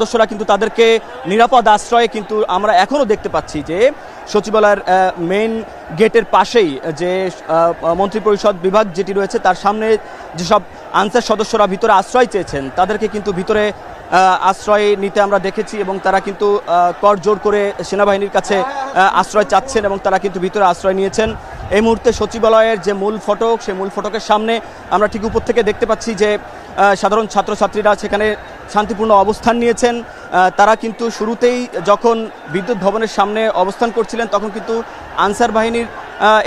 সদস্যরা কিন্তু তাদেরকে নিরাপদ আশ্রয়ে কিন্তু আমরা এখনও দেখতে পাচ্ছি যে সচিবালয়ের মেইন গেটের পাশেই যে মন্ত্রিপরিষদ বিভাগ যেটি রয়েছে তার সামনে যেসব আনসার সদস্যরা ভিতরে আশ্রয় চেয়েছেন তাদেরকে কিন্তু ভিতরে আশ্রয় নিতে আমরা দেখেছি এবং তারা কিন্তু করজোড় করে সেনাবাহিনীর কাছে আশ্রয় চাচ্ছেন এবং তারা কিন্তু ভিতরে আশ্রয় নিয়েছেন। এই মুহূর্তে সচিবালয়ের যে মূল ফটক সেই মূল ফটকের সামনে আমরা ঠিক উপর থেকে দেখতে পাচ্ছি যে সাধারণ ছাত্রছাত্রীরা সেখানে শান্তিপূর্ণ অবস্থান নিয়েছেন। তারা কিন্তু শুরুতেই যখন বিদ্যুৎ ভবনের সামনে অবস্থান করছিলেন তখন কিন্তু আনসার বাহিনীর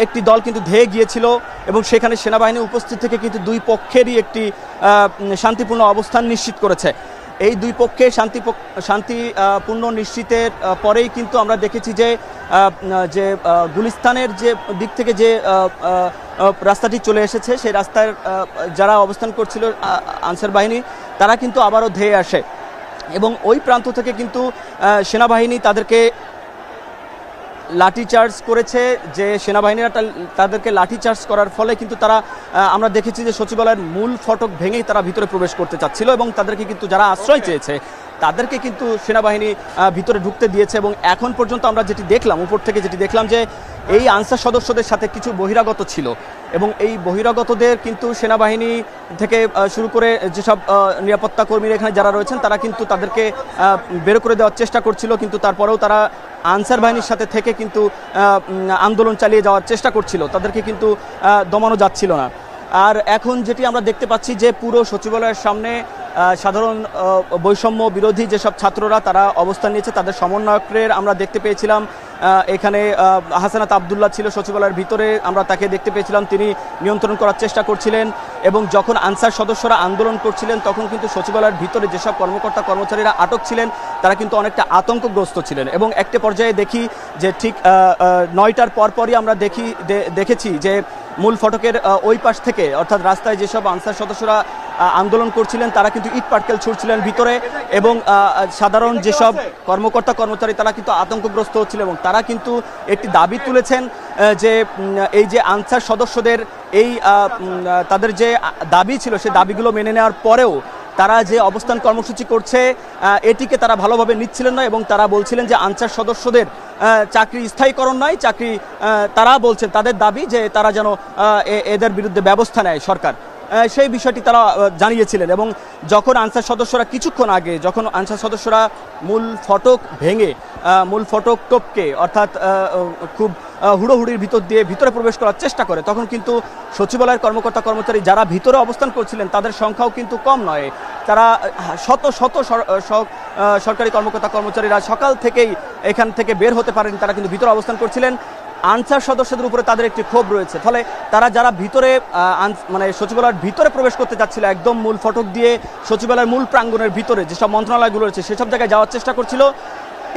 একটি দল কিন্তু ধেয়ে গিয়েছিল এবং সেখানে সেনাবাহিনী উপস্থিত থেকে কিন্তু দুই পক্ষেরই একটি শান্তিপূর্ণ অবস্থান নিশ্চিত করেছে। এই দুই পক্ষে শান্তিপূর্ণ নিশ্চিতের পরেই কিন্তু আমরা দেখেছি যে গুলিস্তানের যে দিক থেকে যে রাস্তাটি চলে এসেছে সেই রাস্তার যারা অবস্থান করছিল আনসার বাহিনী তারা কিন্তু আবারও ধেয়ে আসে এবং ওই প্রান্ত থেকে কিন্তু সেনাবাহিনী তাদেরকে লাঠিচার্জ করেছে। যে সেনাবাহিনীরা তাদেরকে লাঠিচার্জ করার ফলে কিন্তু তারা আমরা দেখেছি যে সচিবালয়ের মূল ফটক ভেঙেই তারা ভিতরে প্রবেশ করতে চাচ্ছিল এবং তাদেরকে কিন্তু যারা আশ্রয় চেয়েছে তাদেরকে কিন্তু সেনাবাহিনী ভিতরে ঢুকতে দিয়েছে। এবং এখন পর্যন্ত আমরা যেটি দেখলাম উপর থেকে যেটি দেখলাম যে এই আনসার সদস্যদের সাথে কিছু বহিরাগত ছিল এবং এই বহিরাগতদের কিন্তু সেনাবাহিনী থেকে শুরু করে যেসব নিরাপত্তা কর্মীরা এখানে যারা রয়েছেন তারা কিন্তু তাদেরকে বের করে দেওয়ার চেষ্টা করছিল, কিন্তু তারপরেও তারা আনসার বাহিনীর সাথে থেকে কিন্তু আন্দোলন চালিয়ে যাওয়ার চেষ্টা করছিল, তাদেরকে কিন্তু দমানো যাচ্ছিল না। আর এখন যেটি আমরা দেখতে পাচ্ছি যে পুরো সচিবালয়ের সামনে সাধারণ বৈষম্য বিরোধী যেসব ছাত্ররা তারা অবস্থান নিয়েছে তাদের সমন্বয়কের আমরা দেখতে পেয়েছিলাম। এখানে হাসানাত আবদুল্লাহ ছিল সচিবালয়ের ভিতরে, আমরা তাকে দেখতে পেয়েছিলাম, তিনি নিয়ন্ত্রণ করার চেষ্টা করছিলেন। এবং যখন আনসার সদস্যরা আন্দোলন করছিলেন তখন কিন্তু সচিবালয়ের ভিতরে যেসব কর্মকর্তা কর্মচারীরা আটক ছিলেন তারা কিন্তু অনেকটা আতঙ্কগ্রস্ত ছিলেন। এবং একটা পর্যায়ে দেখি যে ঠিক 9টার পরপরই আমরা দেখেছি যে মূল ফটকের ওই পাশ থেকে অর্থাৎ রাস্তায় যেসব আনসার সদস্যরা আন্দোলন করছিলেন তারা কিন্তু ইট পাটকেল ছুটছিলেন ভিতরে এবং সাধারণ যেসব কর্মকর্তা কর্মচারী তারা কিন্তু আতঙ্কগ্রস্ত হচ্ছিল এবং তারা কিন্তু একটি দাবি তুলেছেন যে এই যে আনসার সদস্যদের এই তাদের যে দাবি ছিল সেই দাবিগুলো মেনে নেওয়ার পরেও তারা যে অবস্থান কর্মসূচি করছে এটিকে তারা ভালোভাবে নিচ্ছিলেন না এবং তারা বলছিলেন যে আনসার সদস্যদের চাকরি স্থায়ীকরণ নয়, চাকরি তারা বলছেন তাদের দাবি যে তারা যেন এদের বিরুদ্ধে ব্যবস্থা নেয় সরকার, সেই বিষয়টি তারা জানিয়েছিলেন। এবং যখন আনসার সদস্যরা কিছুক্ষণ আগে যখন আনসার সদস্যরা মূল ফটক ভেঙে মূল ফটক টপকে অর্থাৎ খুব হুড়োহুড়ির ভিতর দিয়ে ভিতরে প্রবেশ করার চেষ্টা করে তখন কিন্তু সচিবালয়ের কর্মকর্তা কর্মচারী যারা ভিতরে অবস্থান করছিলেন তাদের সংখ্যাও কিন্তু কম নয়, তারা শত শত সরকারি কর্মকর্তা কর্মচারীরা সকাল থেকেই এখান থেকে বের হতে পারেন, তারা কিন্তু ভিতরে অবস্থান করছিলেন। আনসার সদস্যদের উপরে তাদের একটি ক্ষোভ রয়েছে, ফলে তারা যারা ভিতরে মানে সচিবালয়ের ভিতরে প্রবেশ করতে যাচ্ছিল একদম মূল ফটক দিয়ে সচিবালয়ের মূল প্রাঙ্গণের ভিতরে যেসব মন্ত্রণালয়গুলো রয়েছে সেসব জায়গায় যাওয়ার চেষ্টা করছিল,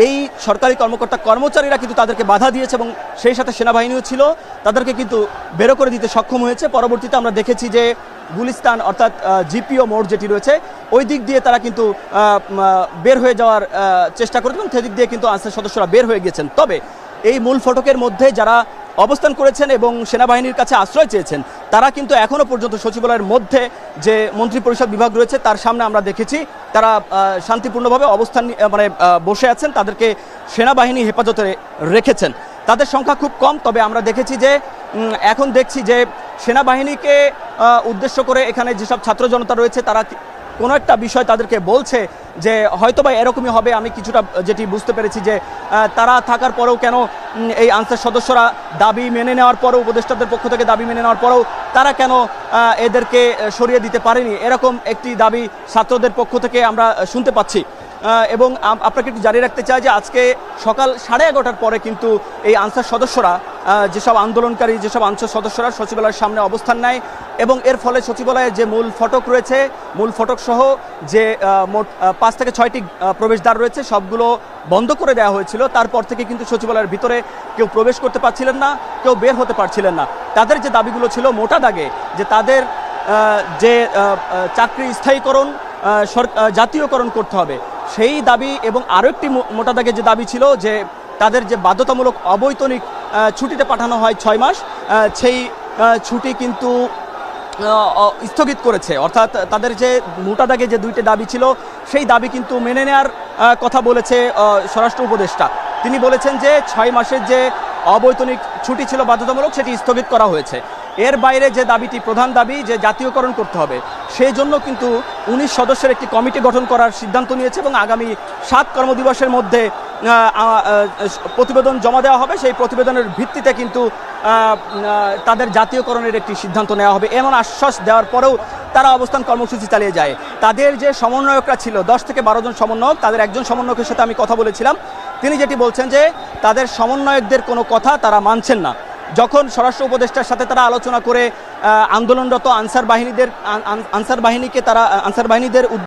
এই সরকারি কর্মকর্তা কর্মচারীরা কিন্তু তাদেরকে বাধা দিয়েছে এবং সেই সাথে সেনাবাহিনীও ছিল, তাদেরকে কিন্তু বেরো করে দিতে সক্ষম হয়েছে। পরবর্তীতে আমরা দেখেছি যে গুলিস্তান অর্থাৎ জিপিও মোড় যেটি রয়েছে ওই দিক দিয়ে তারা কিন্তু বের হয়ে যাওয়ার চেষ্টা করেছেন এবং সেদিক দিয়ে কিন্তু আনসার সদস্যরা বের হয়ে গেছেন। তবে এই মূল ফটকের মধ্যে যারা অবস্থান করেছেন এবং সেনাবাহিনীর কাছে আশ্রয় চেয়েছেন তারা কিন্তু এখনও পর্যন্ত সচিবালয়ের মধ্যে যে মন্ত্রিপরিষদ বিভাগ রয়েছে তার সামনে আমরা দেখেছি তারা শান্তিপূর্ণভাবে অবস্থান মানে বসে আছেন, তাদেরকে সেনাবাহিনী হেফাজতে রেখেছেন। তাদের সংখ্যা খুব কম, তবে আমরা দেখেছি যে এখন দেখছি যে সেনাবাহিনীকে উদ্দেশ্য করে এখানে যেসব ছাত্র জনতা রয়েছে তারা কোনো একটা বিষয় তাদেরকে বলছে যে হয়তোবা এরকমই হবে। আমি কিছুটা যেটি বুঝতে পেরেছি যে তারা থাকার পরেও কেন এই আনসার সদস্যরা দাবি মেনে নেওয়ার পরেও উপদেষ্টাদের পক্ষ থেকে দাবি মেনে নেওয়ার পরেও তারা কেন এদেরকে সরিয়ে দিতে পারেনি, এরকম একটি দাবি ছাত্রদের পক্ষ থেকে আমরা শুনতে পাচ্ছি। এবং আপনাকে একটু জানিয়ে রাখতে চাই যে আজকে সকাল 11:30টার পরে কিন্তু এই আনসার সদস্যরা যেসব আন্দোলনকারী যেসব আনসার সদস্যরা সচিবালয়ের সামনে অবস্থান নেয় এবং এর ফলে সচিবালয়ের যে মূল ফটক রয়েছে মূল ফটক সহ যে মোট 5 থেকে 6টি প্রবেশদ্বার রয়েছে সবগুলো বন্ধ করে দেওয়া হয়েছিল। তারপর থেকে কিন্তু সচিবালয়ের ভিতরে কেউ প্রবেশ করতে পারছিলেন না, কেউ বের হতে পারছিলেন না। তাদের যে দাবিগুলো ছিল মোটা দাগে যে তাদের যে চাকরি স্থায়ীকরণ জাতীয়করণ করতে হবে সেই দাবি এবং আরও একটি মোটা দাগে যে দাবি ছিল যে তাদের যে বাধ্যতামূলক অবৈতনিক ছুটিতে পাঠানো হয় 6 মাস সেই ছুটি কিন্তু স্থগিত করেছে। অর্থাৎ তাদের যে মোটা দাগে যে 2টি দাবি ছিল সেই দাবি কিন্তু মেনে নেওয়ার কথা বলেছে স্বরাষ্ট্র উপদেষ্টা। তিনি বলেছেন যে 6 মাসের যে অবৈতনিক ছুটি ছিল বাধ্যতামূলক, সেটি স্থগিত করা হয়েছে। এর বাইরে যে দাবিটি, প্রধান দাবি যে জাতীয়করণ করতে হবে, সেই জন্য কিন্তু 19 সদস্যের একটি কমিটি গঠন করার সিদ্ধান্ত নিয়েছে এবং আগামী 7 কর্মদিবসের মধ্যে প্রতিবেদন জমা দেওয়া হবে। সেই প্রতিবেদনের ভিত্তিতে কিন্তু তাদের জাতীয়করণের একটি সিদ্ধান্ত নেওয়া হবে এমন আশ্বাস দেওয়ার পরেও তারা অবস্থান কর্মসূচি চালিয়ে যায়। তাদের যে সমন্বয়করা ছিল 10 থেকে 12 জন সমন্বয়ক, তাদের একজন সমন্বয়কের সাথে আমি কথা বলেছিলাম। তিনি যেটি বলছেন যে তাদের সমন্বয়কদের কোনো কথা তারা মানছেন না। যখন স্বরাষ্ট্র উপদেষ্টার সাথে তারা আলোচনা করে আন্দোলনরত আনসার বাহিনীদের